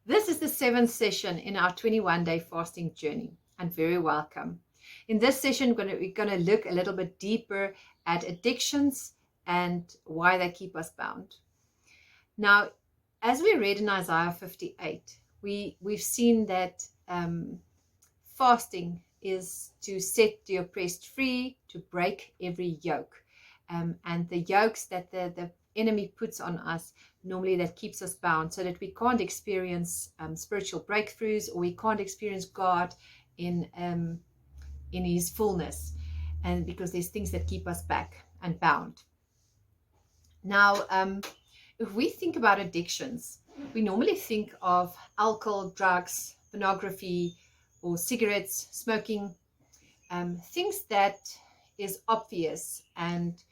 This is the 7th session in our 21-day fasting journey, and very welcome. In this session, we're going to look a little bit deeper at addictions and why they keep us bound. Now, as we read in Isaiah 58, we've seen that fasting is to set the oppressed free, to break every yoke. And the yokes that the enemy puts on us, normally that keeps us bound, so that we can't experience spiritual breakthroughs, or we can't experience God in his fullness, and because there's things that keep us back and bound. Now, if we think about addictions, we normally think of alcohol, drugs, pornography, or cigarettes, smoking, things that is obvious and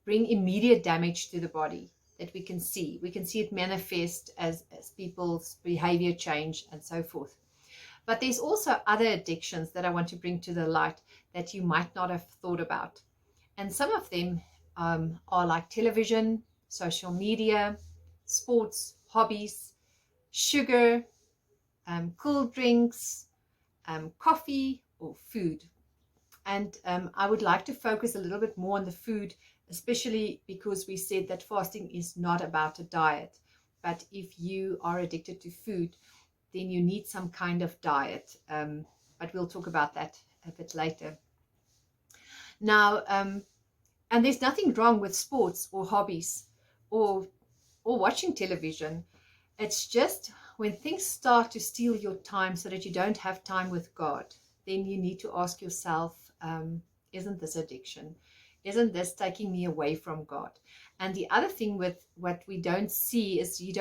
bring immediate damage to the body that we can see. We can see it manifest as people's behavior change and so forth. But there's also other addictions that I want to bring to the light that you might not have thought about. And some of them are like television, social media, sports, hobbies, sugar, cool drinks, coffee, or food. And I would like to focus a little bit more on the food, especially because we said that fasting is not about a diet. But if you are addicted to food, then you need some kind of diet. But we'll talk about that a bit later. Now, and there's nothing wrong with sports or hobbies or watching television. It's just when things start to steal your time so that you don't have time with God, then you need to ask yourself, isn't this addiction? Isn't this taking me away from God? And the other thing with what we don't see is you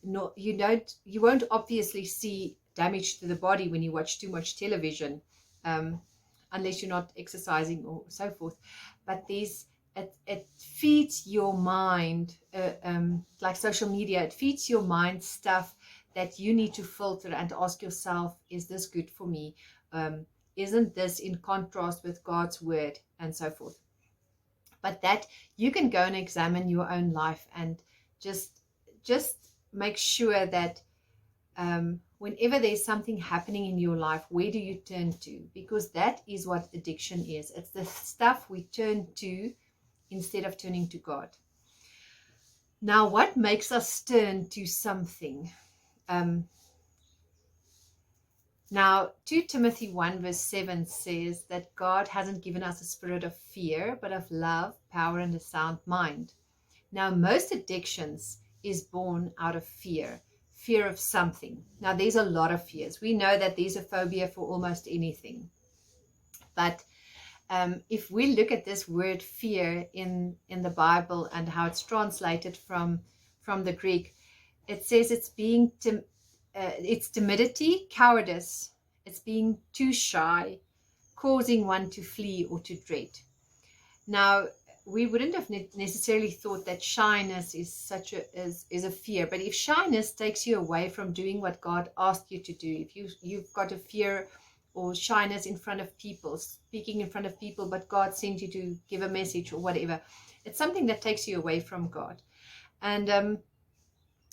won't obviously see damage to the body when you watch too much television, unless you're not exercising or so forth. But it feeds your mind, like social media, it feeds your mind stuff that you need to filter and ask yourself, is this good for me? Isn't this in contrast with God's word, and so forth? But that you can go and examine your own life and just make sure that whenever there's something happening in your life, where do you turn to? Because that is what addiction is. It's the stuff we turn to instead of turning to God. Now, what makes us turn to something? Now, 2 Timothy 1 verse 7 says that God hasn't given us a spirit of fear, but of love, power, and a sound mind. Now, most addictions is born out of fear of something. Now, there's a lot of fears. We know that there's a phobia for almost anything. But if we look at this word fear in the Bible and how it's translated from the Greek, it says it's timidity, cowardice. It's being too shy, causing one to flee or to dread. Now, we wouldn't have necessarily thought that shyness is a fear, but if shyness takes you away from doing what God asked you to do, if you've got a fear or shyness in front of people, speaking in front of people, but God sent you to give a message or whatever, it's something that takes you away from God. And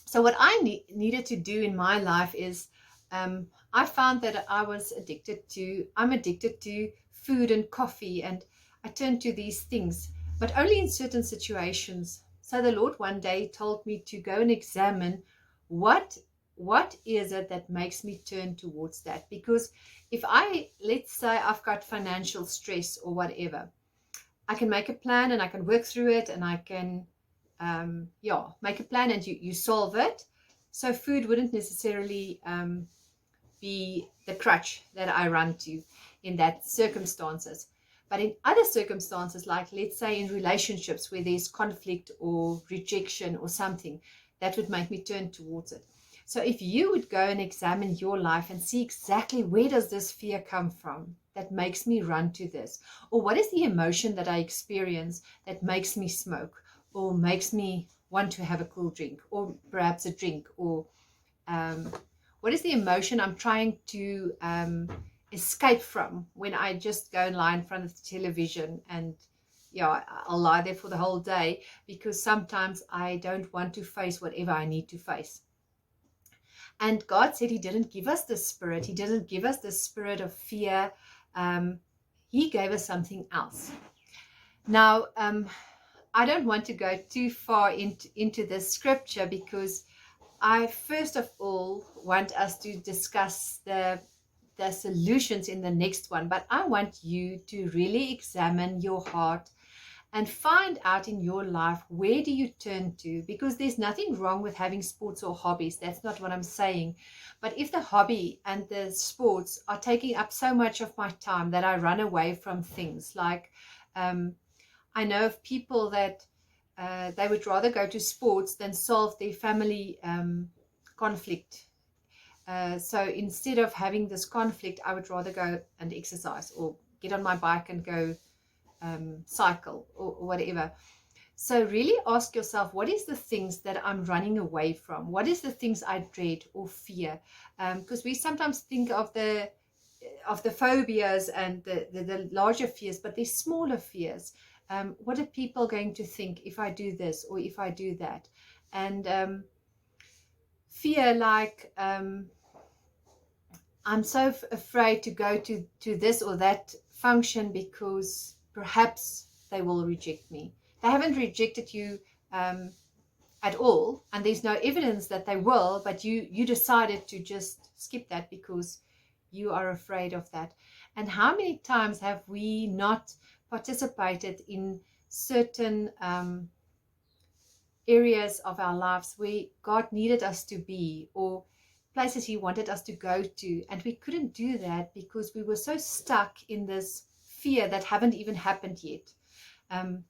so what I needed to do in my life is I found that I'm addicted to food and coffee, and I turned to these things, but only in certain situations. So the Lord one day told me to go and examine what is it that makes me turn towards that. Because if let's say I've got financial stress or whatever, I can make a plan and I can work through it, and I can make a plan and you solve it. So food wouldn't necessarily be the crutch that I run to in that circumstances. But in other circumstances, like let's say in relationships where there's conflict or rejection or something, that would make me turn towards it. So if you would go and examine your life and see exactly where does this fear come from that makes me run to this, or what is the emotion that I experience that makes me smoke or makes me want to have a cool drink or perhaps a drink, or what is the emotion I'm trying to escape from when I just go and lie in front of the television, and I'll lie there for the whole day because sometimes I don't want to face whatever I need to face. And God said he didn't give us the spirit. He didn't give us the spirit of fear. He gave us something else. Now, I don't want to go too far into this scripture, because I first of all want us to discuss the solutions in the next one. But I want you to really examine your heart and find out in your life, where do you turn to? Because there's nothing wrong with having sports or hobbies. That's not what I'm saying. But if the hobby and the sports are taking up so much of my time that I run away from things, like I know of people that they would rather go to sports than solve their family conflict. So instead of having this conflict, I would rather go and exercise, or get on my bike and go cycle, or whatever. So really ask yourself, what is the things that I'm running away from? What is the things I dread or fear? Because we sometimes think of the phobias and the larger fears, but there's smaller fears. What are people going to think if I do this or if I do that? And fear, like I'm so afraid to go to this or that function because perhaps they will reject me. They haven't rejected you at all, and there's no evidence that they will, but you decided to just skip that because you are afraid of that. And how many times have we not participated in certain areas of our lives where God needed us to be, or places he wanted us to go to, and we couldn't do that because we were so stuck in this fear that haven't even happened yet. And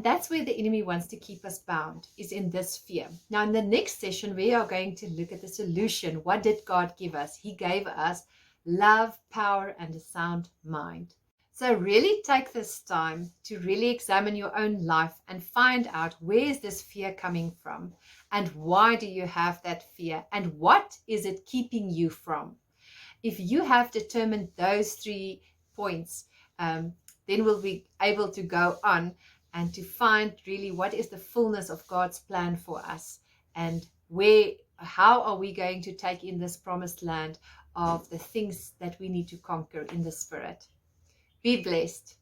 that's where the enemy wants to keep us bound, is in this fear. Now, in the next session, we are going to look at the solution. What did God give us? He gave us love, power, and a sound mind. So really take this time to really examine your own life and find out, where is this fear coming from, and why do you have that fear, and what is it keeping you from? If you have determined those 3 points, then we'll be able to go on and to find really what is the fullness of God's plan for us, and how are we going to take in this promised land of the things that we need to conquer in the spirit. Be blessed.